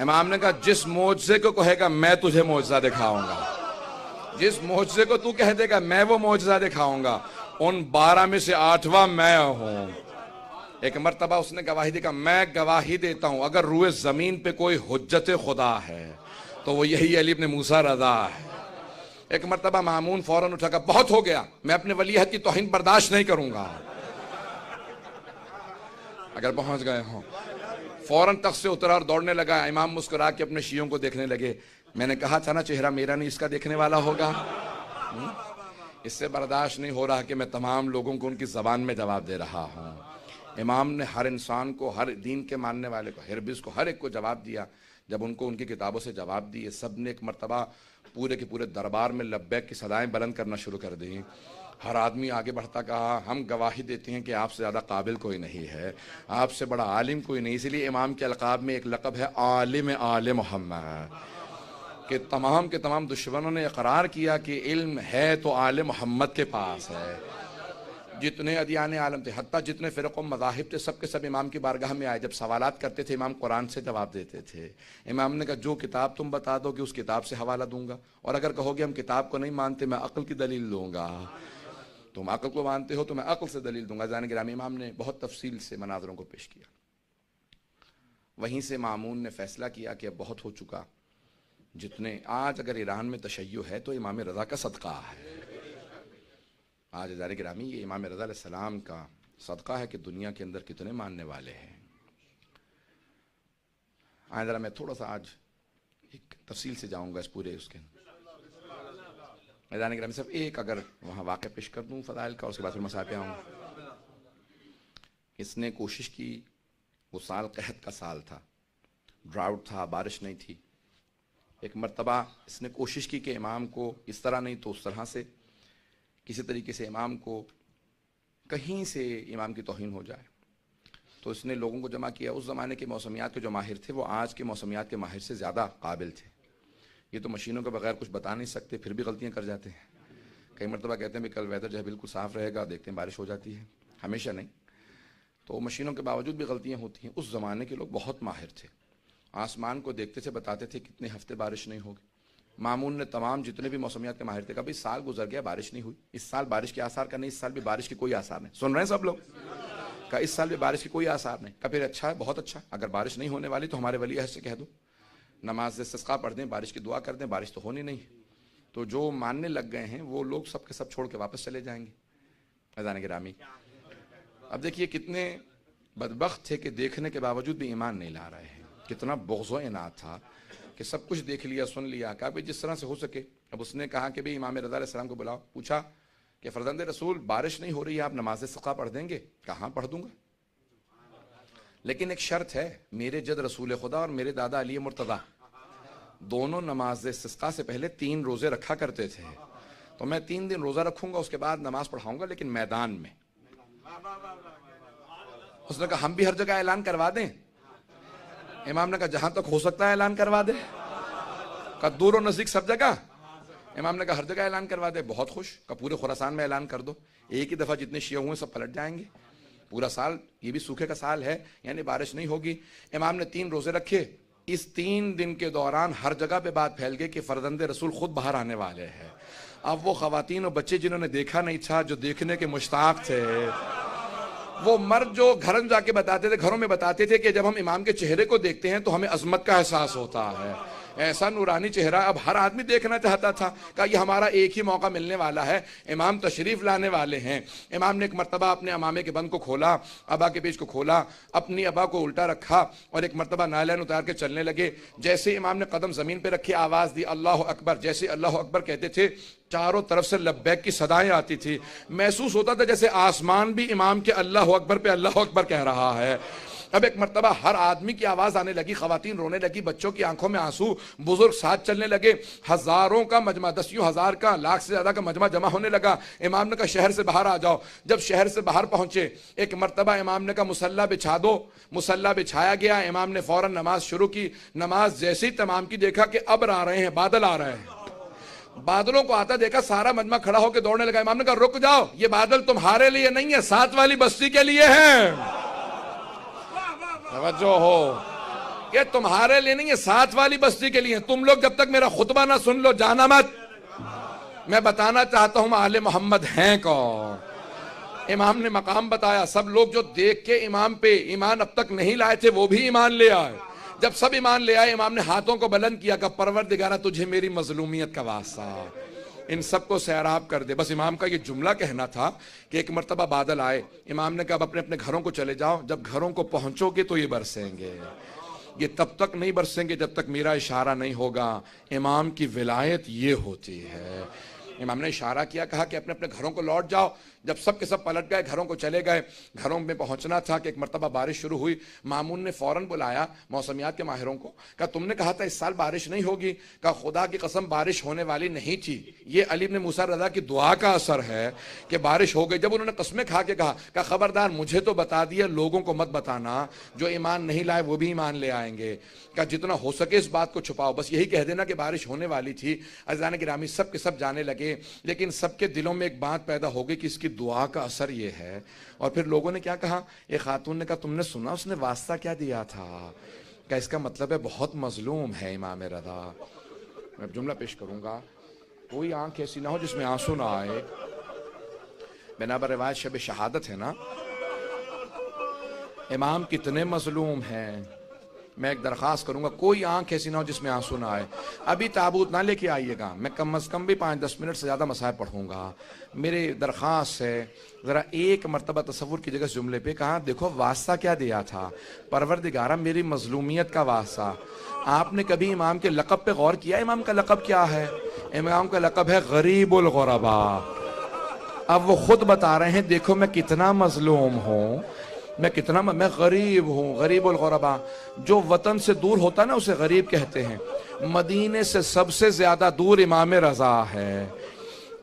امام نے کہا جس معجزے کو کہے گا میں تجھے معجزہ دکھاؤں گا، جس معجزے کو تو کہہ دے گا میں وہ معجزہ دکھاؤں گا، ان 12 میں سے 8واں میں ہوں۔ ایک مرتبہ اس نے گواہی دی کہ میں گواہی دیتا ہوں اگر روئے زمین پہ کوئی حجت خدا ہے تو وہ یہی علی بن موسیٰ رضا ہے۔ ایک مرتبہ مامون فوراً اٹھا کہ بہت ہو گیا، میں اپنے ولیعہد کی توہین برداشت نہیں کروں گا۔ اگر پہنچ گئے ہوں فوراً تخت سے اترا اور دوڑنے لگا۔ امام مسکرا کے اپنے شیعوں کو دیکھنے لگے، میں نے کہا تھا نا چہرہ میرا نہیں اس کا دیکھنے والا ہوگا۔ اس سے برداشت نہیں ہو رہا کہ میں تمام لوگوں کو ان کی زبان میں جواب دے رہا ہوں۔ امام نے ہر انسان کو، ہر دین کے ماننے والے کو، ہربز کو، ہر ایک کو جواب دیا۔ جب ان کو ان کی کتابوں سے جواب دیے، سب نے ایک مرتبہ پورے کے پورے دربار میں لبیک کی صدائیں بلند کرنا شروع کر دیں۔ ہر آدمی آگے بڑھتا کہا ہم گواہی دیتے ہیں کہ آپ سے زیادہ قابل کوئی نہیں ہے، آپ سے بڑا عالم کوئی نہیں۔ اس لیے امام کے القاب میں ایک لقب ہے عالم آل محمد، کہ تمام کے تمام دشمنوں نے اقرار کیا کہ علم ہے تو آل محمد کے پاس ہے۔ جتنے ادیان عالم تھے، حتیٰ جتنے فرق و مذاہب تھے، سب کے سب امام کی بارگاہ میں آئے۔ جب سوالات کرتے تھے امام قرآن سے جواب دیتے تھے۔ امام نے کہا جو کتاب تم بتا دو گے اس کتاب سے حوالہ دوں گا، اور اگر کہو گے ہم کتاب کو نہیں مانتے میں عقل کی دلیل دوں گا، تم عقل کو مانتے ہو تو میں عقل سے دلیل دوں گا۔ عزیزان گرامی، امام نے بہت تفصیل سے مناظروں کو پیش کیا۔ وہیں سے مامون نے فیصلہ کیا کہ اب بہت ہو چکا، جتنے آج اگر ایران میں تشیع ہے تو امام رضا کا صدقہ ہے۔ آج عزیزان گرامی یہ امام رضا علیہ السلام کا صدقہ ہے کہ دنیا کے اندر کتنے ماننے والے ہیں۔ آئیں ذرا میں تھوڑا سا آج ایک تفصیل سے جاؤں گا اس پورے اس کے عزیزان گرامی، صرف ایک اگر وہاں واقع پیش کر دوں فضائل کا، اس کے بعد پھر مسائل پہ آؤں گا۔ اس نے کوشش کی، وہ سال قحط کا سال تھا، ڈراؤٹ تھا، بارش نہیں تھی۔ ایک مرتبہ اس نے کوشش کی کہ امام کو اس طرح نہیں تو اس طرح سے، کسی طریقے سے امام کو کہیں سے امام کی توہین ہو جائے، تو اس نے لوگوں کو جمع کیا۔ اس زمانے کے موسمیات کے جو ماہر تھے وہ آج کے موسمیات کے ماہر سے زیادہ قابل تھے۔ یہ تو مشینوں کے بغیر کچھ بتا نہیں سکتے، پھر بھی غلطیاں کر جاتے ہیں۔ کئی مرتبہ کہتے ہیں بھی کل ویدر جو ہے بالکل صاف رہے گا، دیکھتے ہیں بارش ہو جاتی ہے، ہمیشہ نہیں۔ تو مشینوں کے باوجود بھی غلطیاں ہوتی ہیں۔ اس زمانے کے لوگ بہت ماہر تھے، آسمان کو دیکھتے تھے، بتاتے تھے کتنے ہفتے بارش نہیں ہوگی۔ مامون نے تمام جتنے بھی موسمیات کے ماہر تھے کہا بھائی سال گزر گیا بارش نہیں ہوئی، اس سال بارش کے آثار کا نہیں، اس سال بھی بارش کے کوئی آثار نہیں۔ سن رہے ہیں سب لوگ؟ کہا اس سال بھی بارش کے کوئی آثار نہیں۔ کہا پھر اچھا ہے، بہت اچھا، اگر بارش نہیں ہونے والی تو ہمارے ولی عہد سے کہہ دو نماز استسقاء پڑھ دیں، بارش کی دعا کر دیں، بارش تو ہونی نہیں۔ تو جو ماننے لگ گئے ہیں وہ لوگ سب کے سب چھوڑ کے واپس چلے جائیں گے۔ عزیزان گرامی، اب دیکھیے کتنے بدبخت تھے کہ دیکھنے کے باوجود بھی ایمان نہیں لا رہے ہیں، کتنا بغض و عناد تھا کہ سب کچھ دیکھ لیا، سن لیا، کہا بھئی جس طرح سے ہو سکے۔ اب اس نے کہا کہ بھئی امام رضا علیہ السلام کو بلاؤ، پوچھا کہ فرزند رسول بارش نہیں ہو رہی ہے، آپ نماز استسقاء پڑھ دیں گے؟ کہاں پڑھ دوں گا، لیکن ایک شرط ہے، میرے جد رسول خدا اور میرے دادا علی مرتضیٰ دونوں نماز استسقاء سے پہلے 3 روزے رکھا کرتے تھے، تو میں 3 دن روزہ رکھوں گا، اس کے بعد نماز پڑھاؤں گا، لیکن میدان میں۔ اس نے کہا ہم بھی ہر جگہ اعلان کروا دیں؟ امام نے کہا جہاں تک ہو سکتا ہے اعلان کروا دے۔ کہا دور و نزدیک سب جگہ؟ امام نے کہا ہر جگہ اعلان کروا دے۔ بہت خوش، کہا پورے خراسان میں اعلان کر دو، ایک ہی دفعہ جتنے شیعہ ہوئے سب پلٹ جائیں گے، پورا سال یہ بھی سوکھے کا سال ہے، یعنی بارش نہیں ہوگی۔ امام نے 3 روزے رکھے۔ اس 3 دن کے دوران ہر جگہ پہ بات پھیل گئی کہ فرزند رسول خود باہر آنے والے ہیں۔ اب وہ خواتین اور بچے جنہوں نے دیکھا نہیں تھا، جو دیکھنے کے مشتاق تھے، وہ مرد جو گھروں جا کے بتاتے تھے، گھروں میں بتاتے تھے کہ جب ہم امام کے چہرے کو دیکھتے ہیں تو ہمیں عظمت کا احساس ہوتا ہے، ایسا نورانی چہرہ اب ہر آدمی دیکھنا چاہتا تھا۔ کہا یہ ہمارا ایک ہی موقع ملنے والا ہے، امام تشریف لانے والے ہیں۔ امام نے ایک مرتبہ اپنے امامے کے بند کو کھولا، ابا کے پیچ کو کھولا، اپنی ابا کو الٹا رکھا اور ایک مرتبہ نالین اتار کے چلنے لگے۔ جیسے امام نے قدم زمین پہ رکھے، آواز دی اللہ اکبر، جیسے اللہ اکبر کہتے تھے چاروں طرف سے لبیک کی صدائیں آتی تھی، محسوس ہوتا تھا جیسے آسمان بھی امام کے اللہ اکبر پہ اللہ اکبر کہہ رہا ہے۔ اب ایک مرتبہ ہر آدمی کی آواز آنے لگی، خواتین رونے لگی، بچوں کی آنکھوں میں آنسو، بزرگ ساتھ چلنے لگے، ہزاروں کا مجمع، 10,000 کا، لاکھ سے زیادہ کا مجمع جمع ہونے لگا۔ امام نے کہا شہر سے باہر آ جاؤ۔ جب شہر سے باہر پہنچے، ایک مرتبہ امام نے کہا مصلی بچھا دو، مصلی بچھایا گیا۔ امام نے فوراً نماز شروع کی۔ نماز جیسے ہی تمام کی دیکھا کہ ابر آ رہے ہیں، بادل آ رہے ہیں، بادلوں کو آتا دیکھا، سارا مجمع کھڑا ہو کے دوڑنے لگا۔ امام نے کہا رک جاؤ، یہ بادل تمہارے لیے نہیں ہے، ساتھ والی بستی کے لیے ہیں، توجہ ہو۔ یہ تمہارے لیے نہیں، یہ ساتھ والی بستی کے لیے. تم لوگ جب تک میرا خطبہ نہ سن لو جانا مت. میں بتانا چاہتا ہوں آل محمد ہیں کون. امام نے مقام بتایا. سب لوگ جو دیکھ کے امام پہ ایمان اب تک نہیں لائے تھے وہ بھی ایمان لے آئے. جب سب ایمان لے آئے امام نے ہاتھوں کو بلند کیا کہ پروردگارہ تجھے میری مظلومیت کا واسطہ ان سب کو سیراب کر دے. بس امام کا یہ جملہ کہنا تھا کہ ایک مرتبہ بادل آئے. امام نے کہا اب اپنے اپنے گھروں کو چلے جاؤ. جب گھروں کو پہنچو گے تو یہ برسیں گے. یہ تب تک نہیں برسیں گے جب تک میرا اشارہ نہیں ہوگا. امام کی ولایت یہ ہوتی ہے. امام نے اشارہ کیا، کہا کہ اپنے اپنے گھروں کو لوٹ جاؤ. جب سب کے سب پلٹ گئے، گھروں کو چلے گئے. گھروں میں پہنچنا تھا کہ ایک مرتبہ بارش شروع ہوئی. مامون نے فوراً بلایا موسمیات کے ماہروں کو. کہا تم نے کہا تھا اس سال بارش نہیں ہوگی. کہا خدا کی قسم بارش ہونے والی نہیں تھی. یہ علی بن موسیٰ رضا کی دعا کا اثر ہے کہ بارش ہو گئی. جب انہوں نے قسمیں کھا کے کہا خبردار مجھے تو بتا دیا، لوگوں کو مت بتانا. جو ایمان نہیں لائے وہ بھی ایمان لے آئیں گے. کہا جتنا ہو سکے اس بات کو چھپاؤ، بس یہی کہہ دینا کہ بارش ہونے والی تھی. عزیزان گرامی سب کے سب جانے لگے، لیکن سب کے دلوں میں ایک بات پیدا ہو گئی کہ اس کی دعا کا اثر یہ ہے. اور پھر لوگوں نے کیا کہا، ایک خاتون نے کہا تم نے سنا اس نے واسطہ کیا دیا تھا؟ کہ اس کا مطلب ہے بہت مظلوم ہے امام رضا. میں جملہ پیش کروں گا. کوئی آنکھ ایسی نہ ہو جس میں آنسو نہ آئے. بنا بر روایت شب شہادت ہے نا. امام کتنے مظلوم ہیں. میں ایک درخواست کروں گا کوئی آنکھ ایسی نہ ہو جس میں آنسو نہ آئے. ابھی تابوت نہ لے کے آئیے گا. میں کم از کم بھی 5-10 منٹ سے زیادہ مسائل پڑھوں گا. میری درخواست ہے ذرا ایک مرتبہ تصور کی جگہ اس جملے پہ. کہا دیکھو واسطہ کیا دیا تھا، پروردگارہ میری مظلومیت کا واسطہ. آپ نے کبھی امام کے لقب پہ غور کیا؟ امام کا لقب کیا ہے؟ امام کا لقب ہے غریب الغرباء. اب وہ خود بتا رہے ہیں دیکھو میں کتنا مظلوم ہوں، میں غریب ہوں. غریب الغرباء، جو وطن سے دور ہوتا نا اسے غریب کہتے ہیں. مدینے سے سب سے زیادہ دور امام رضا ہے.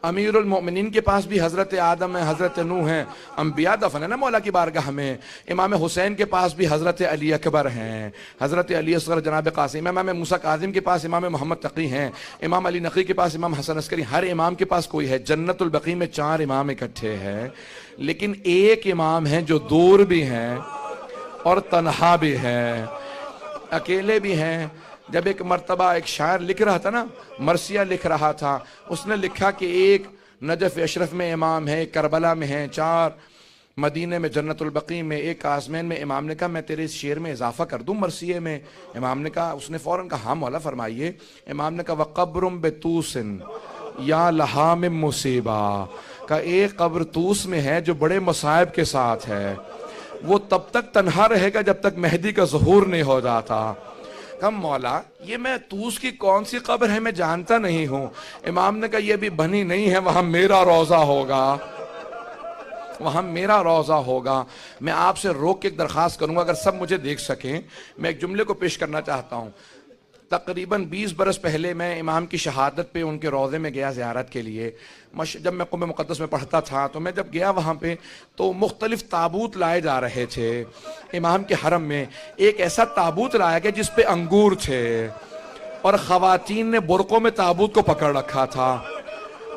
امیر المؤمنین کے پاس بھی حضرت آدم ہے، حضرت نوح ہیں، انبیاء دفن ہے نا مولا کی بارگاہ میں. امام حسین کے پاس بھی حضرت علی اکبر ہیں، حضرت علی اصغر جناب قاسم. امام موسیٰ کاظم کے پاس امام محمد تقی ہیں، امام علی نقی کے پاس امام حسن عسکری. ہر امام کے پاس کوئی ہے. جنت البقیع میں 4 امام اکٹھے ہیں، لیکن ایک امام ہیں جو دور بھی ہیں اور تنہا بھی ہیں، اکیلے بھی ہیں. جب ایک مرتبہ ایک شاعر لکھ رہا تھا نا، مرثیہ لکھ رہا تھا، اس نے لکھا کہ ایک نجف اشرف میں امام ہے، ایک کربلا میں ہیں، 4 مدینے میں جنت البقیع میں، ایک آزمین میں. امام نے کہا میں تیرے اس شعر میں اضافہ کر دوں مرثیے میں. امام نے کہا، اس نے فوراً کہا ہاں مولا فرمائیے. امام نے کہا وَقَبْرٌ بِتُوسٍ یا لہا من مصیبہ. کہ ایک قبر توس میں ہے جو بڑے مصائب کے ساتھ ہے. وہ تب تک تنہا رہے گا جب تک مہدی کا ظہور نہیں ہو جاتا. کہا مولا یہ میں توس کی کون سی قبر ہے میں جانتا نہیں ہوں. امام نے کہا یہ بھی بنی نہیں ہے، وہاں میرا روضہ ہوگا، وہاں میرا روضہ ہوگا. میں آپ سے روک کے ایک درخواست کروں گا اگر سب مجھے دیکھ سکیں. میں ایک جملے کو پیش کرنا چاہتا ہوں. تقریباً 20 برس پہلے میں امام کی شہادت پہ ان کے روضے میں گیا زیارت کے لیے. جب میں قم مقدس میں پڑھتا تھا تو میں جب گیا وہاں پہ تو مختلف تابوت لائے جا رہے تھے امام کے حرم میں. ایک ایسا تابوت لایا گیا جس پہ انگور تھے اور خواتین نے برقعوں میں تابوت کو پکڑ رکھا تھا.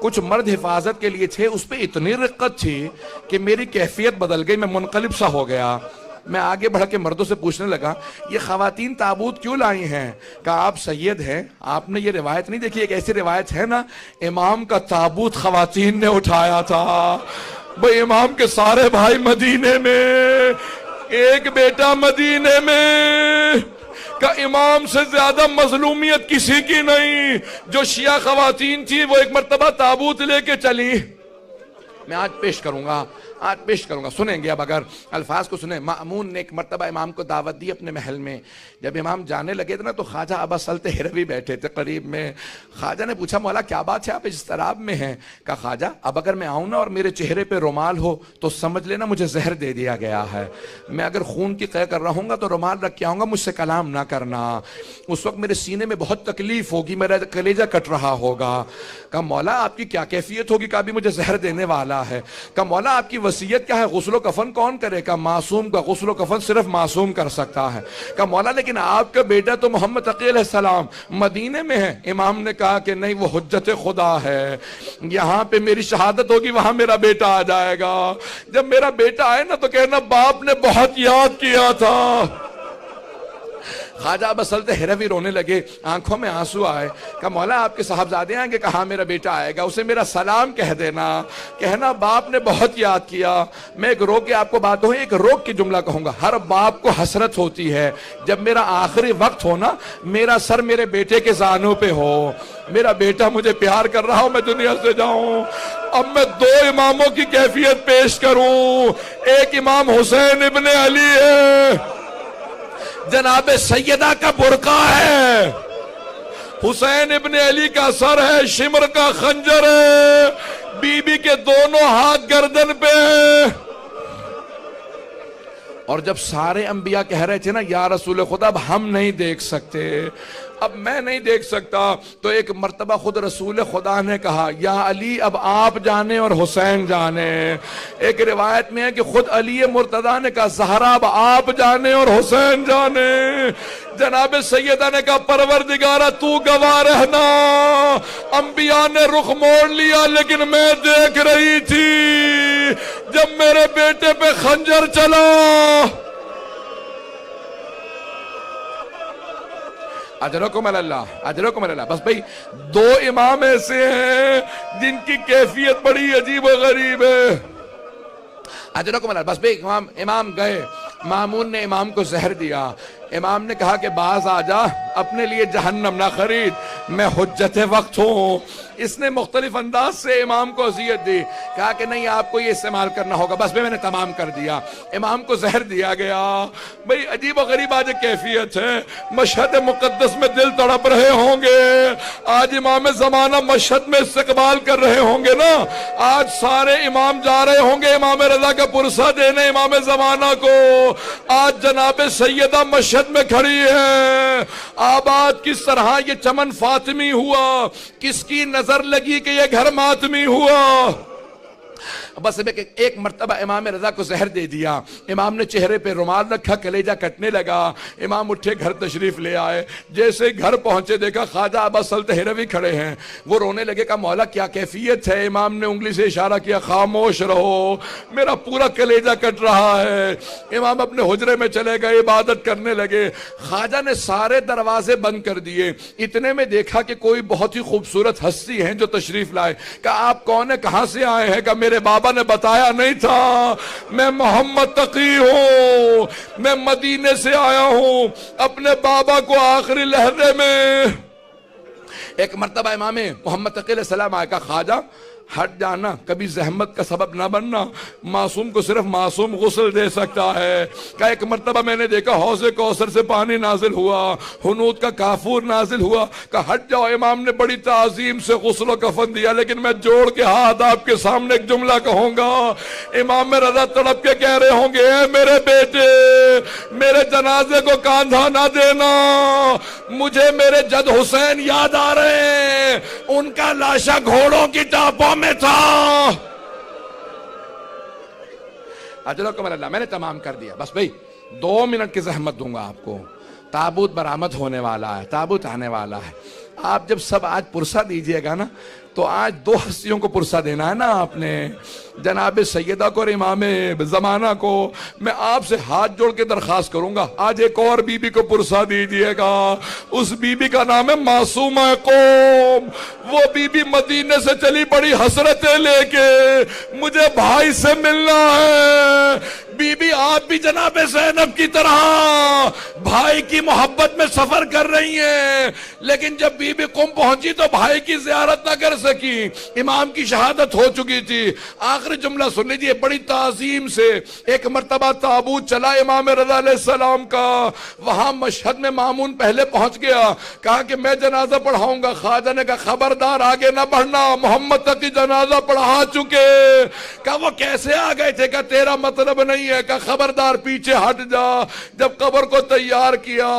کچھ مرد حفاظت کے لیے تھے. اس پہ اتنی رقت تھی کہ میری کیفیت بدل گئی، میں منقلب سا ہو گیا. میں آگے بڑھ کے مردوں سے پوچھنے لگا یہ خواتین تابوت کیوں لائی ہیں؟ کہا آپ سید ہیں، آپ نے یہ روایت نہیں دیکھی؟ ایک ایسی روایت ہے نا امام کا تابوت خواتین نے اٹھایا تھا. بھئی امام کے سارے بھائی مدینے میں، ایک بیٹا مدینے میں. کہ امام سے زیادہ مظلومیت کسی کی نہیں. جو شیعہ خواتین تھی وہ ایک مرتبہ تابوت لے کے چلی. میں آج پیش کروں گا، سنیں گے. اب اگر الفاظ کو سنیں. مأمون نے ایک مرتبہ امام کو دعوت دی اپنے محل میں. جب امام جانے لگے تھے نا تو خواجہ ابا سلط ہروی بیٹھے تھے قریب میں. خواجہ نے پوچھا مولا کیا بات ہے آپ اس طراب میں ہیں؟ کہا خواجہ اب اگر میں آؤں نا اور میرے چہرے پہ رومال ہو تو سمجھ لینا مجھے زہر دے دیا گیا ہے. میں اگر خون کی قے کر رہا ہوں گا تو رومال رکھ کے آؤں گا، مجھ سے کلام نہ کرنا. اس وقت میرے سینے میں بہت تکلیف ہوگی، میرا کلیجہ کٹ رہا ہوگا. کہا مولا آپ کی کیا کیفیت ہوگی؟ کہا بھی مجھے زہر دینے والا ہے. کہا مولا آپ کی وصیت کیا ہے؟ غسل و کفن کون کرے؟ کہا معصوم کا غسل و کفن صرف معصوم کر سکتا ہے. کہا مولا لیکن آپ کا بیٹا تو محمد تقی علیہ السلام مدینے میں ہے. امام نے کہا کہ نہیں وہ حجت خدا ہے، یہاں پہ میری شہادت ہوگی وہاں میرا بیٹا آ جائے گا. جب میرا بیٹا آئے نا تو کہنا باپ نے بہت یاد کیا تھا. خواجہ ابا سلط ہروی رونے لگے، آنکھوں میں آنسو آئے، کہا مولا آپ کے صاحبزادے آئیں گے؟ کہا میرا بیٹا آئے گا، اسے میرا سلام کہہ دینا، کہنا باپ نے بہت یاد کیا۔ میں ایک روک کے آپ کو بات ہوں، ایک روک کی جملہ کہوں گا، ہر باپ کو حسرت ہوتی ہے جب میرا آخری وقت ہو نا، میرا سر میرے بیٹے کے زانوں پہ ہو، میرا بیٹا مجھے پیار کر رہا ہو، میں دنیا سے جاؤں۔ اب میں دو اماموں کی کیفیت پیش کروں، ایک امام حسین ابن علی ہے، جناب سیدہ کا برقع ہے، حسین ابن علی کا سر ہے، شمر کا خنجر ہے، بی بی کے دونوں ہاتھ گردن پہ ہیں۔ اور جب سارے انبیاء کہہ رہے تھے نا یا رسول خدا اب ہم نہیں دیکھ سکتے، اب میں نہیں دیکھ سکتا، تو ایک مرتبہ خود رسول خدا نے کہا یا علی اب آپ جانے اور حسین جانے۔ ایک روایت میں ہے کہ خود علی مرتضیٰ نے کہا زہرا اب آپ جانے اور حسین جانے۔ جناب سیدہ نے کہا پروردگارہ تو گواہ رہنا، انبیاء نے رخ موڑ لیا لیکن میں دیکھ رہی تھی جب میرے بیٹے پہ خنجر چلا۔ اجرکم اللہ، اجرکم اللہ۔ بس بھئی دو امام ایسے ہیں جن کی کیفیت بڑی عجیب و غریب ہے۔ اجرکم اللہ۔ بس بھئی امام گئے، مامون نے امام کو زہر دیا، امام نے کہا کہ باز آ جا، اپنے لیے جہنم نہ خرید، میں حجت وقت ہوں۔ اس نے مختلف انداز سے امام کو اذیت دی، کہا کہ نہیں آپ کو یہ استعمال کرنا ہوگا، بس میں نے تمام کر دیا، امام کو زہر دیا گیا۔ بھئی عجیب و غریب آج کیفیت ہے، مشہد مقدس میں دل تڑپ رہے ہوں گے، آج امام زمانہ مشہد میں استقبال کر رہے ہوں گے نا، آج سارے امام جا رہے ہوں گے امام رضا کا پرسہ دینے امام زمانہ کو، آج جناب سیدہ مشہد میں کھڑی ہے، آباد کس طرح یہ چمن فاطمی ہوا، کس کی نظر لگی کہ یہ گھر ماتمی ہوا۔ بس ایک مرتبہ امام رضا کو زہر دے دیا، امام نے چہرے پہ رومال رکھا، کلیجہ کٹنے لگا، امام اٹھے گھر تشریف لے آئے، جیسے گھر پہنچے دیکھا خواجہ ابا سلط ہروی کھڑے ہیں، وہ رونے لگے، کہا مولا کیا کیفیت ہے؟ امام نے انگلی سے اشارہ کیا خاموش رہو، میرا پورا کلیجہ کٹ رہا ہے۔ امام اپنے حجرے میں چلے گئے، عبادت کرنے لگے، خواجہ نے سارے دروازے بند کر دیے، اتنے میں دیکھا کہ کوئی بہت ہی خوبصورت ہستی ہیں جو تشریف لائے، کہا آپ کون ہیں، کہاں سے آئے ہیں؟ کہا میرے بابا نے بتایا نہیں تھا، میں محمد تقی ہوں، میں مدینے سے آیا ہوں اپنے بابا کو آخری لحظے میں۔ ایک مرتبہ امام محمد تقی علیہ السلام آئے، کہا خواجہ ہٹ جانا، کبھی زحمت کا سبب نہ بننا، معصوم کو صرف معصوم غسل دے سکتا ہے۔ کہا ایک مرتبہ میں نے دیکھا حوض کوثر سے پانی نازل ہوا، حنوط کا کافور نازل ہوا، کہا ہٹ جاؤ، امام نے بڑی تعظیم سے غسل و کفن دیا، لیکن میں جوڑ کے ہاتھ آپ کے سامنے ایک جملہ کہوں گا، امام رضا تڑپ کے کہہ رہے ہوں گے اے میرے بیٹے، میرے جنازے کو کاندھا نہ دینا، مجھے میرے جد حسین یاد آ رہے ہیں، ان کا لاشا گھوڑوں کی ٹاپوں میں تھا۔ اجرکم اللہ، میں نے تمام کر دیا، بس بھئی 2 منٹ کی زحمت دوں گا آپ کو، تابوت برآمد ہونے والا ہے، تابوت آنے والا ہے، آپ جب سب آج پرسہ دیجئے گا نا، تو آج 2 ہستیوں کو پرسہ دینا ہے نا آپ نے، جناب سیدہ کو اور امام زمانہ کو۔ میں آپ سے ہاتھ جوڑ کے درخواست کروں گا آج ایک اور بی بی کو پرسہ دیجئے گا، اس بی بی کا نام ہے معصومہ قوم۔ وہ بی بی مدینے سے چلی بڑی حسرتیں لے کے، مجھے بھائی سے ملنا ہے۔ بی بی آپ بھی جناب زینب کی طرح بھائی کی محبت میں سفر کر رہی ہیں، لیکن جب بی بی قم پہنچی تو بھائی کی زیارت نہ کر سکی، امام کی شہادت ہو چکی تھی۔ آخری جملہ سن لیجئے، بڑی تعظیم سے ایک مرتبہ تابوت چلا امام رضا علیہ السلام کا، وہاں مشہد میں مامون پہلے پہنچ گیا، کہا کہ میں جنازہ پڑھاؤں گا، خواجہ نے کہا خبردار آگے نہ بڑھنا، محمد تقی جنازہ پڑھا چکے۔ کہا وہ کیسے آ گئے تھے؟ کہا تیرا مطلب نہیں ہے، کہا خبردار پیچھے ہٹ جا۔ جب قبر کو تیار کیا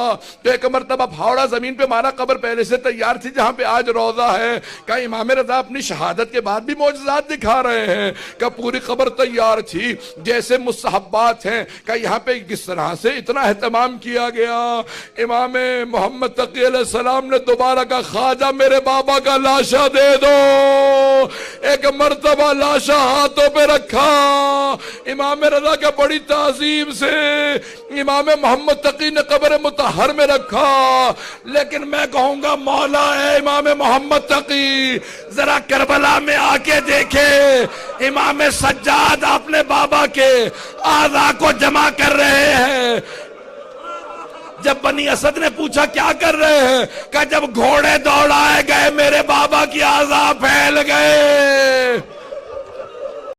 تو ایک مرتبہ پھاوڑا زمین پہ مارا، قبر پہلے سے تیار تھی جہاں پہ آج روضہ ہے۔ کہا امام رضا اپنی شہادت کے بعد بھی معجزات دکھا رہے ہیں، کہ پوری قبر تیار تھی جیسے مستحبات ہیں، کہ یہاں پہ کس طرح سے اتنا اہتمام کیا گیا۔ امام محمد تقی علیہ السلام نے دوبارہ کہا خواجہ میرے بابا کا لاشا دے دو۔ ایک ایک مرتبہ لاشا ہاتھوں پہ رکھا، امام رضا کے بڑی تعظیم سے امام محمد تقی نے قبر مطہر میں رکھا، لیکن میں کہوں گا مولا ہے امام محمد تقی، ذرا کربلا میں آ کے دیکھے امام سجاد اپنے بابا کے اعضاء کو جمع کر رہے ہیں۔ جب بنی اسد نے پوچھا کیا کر رہے ہیں، کہ جب گھوڑے دوڑائے گئے میرے بابا کی اعضاء پھیل گئے۔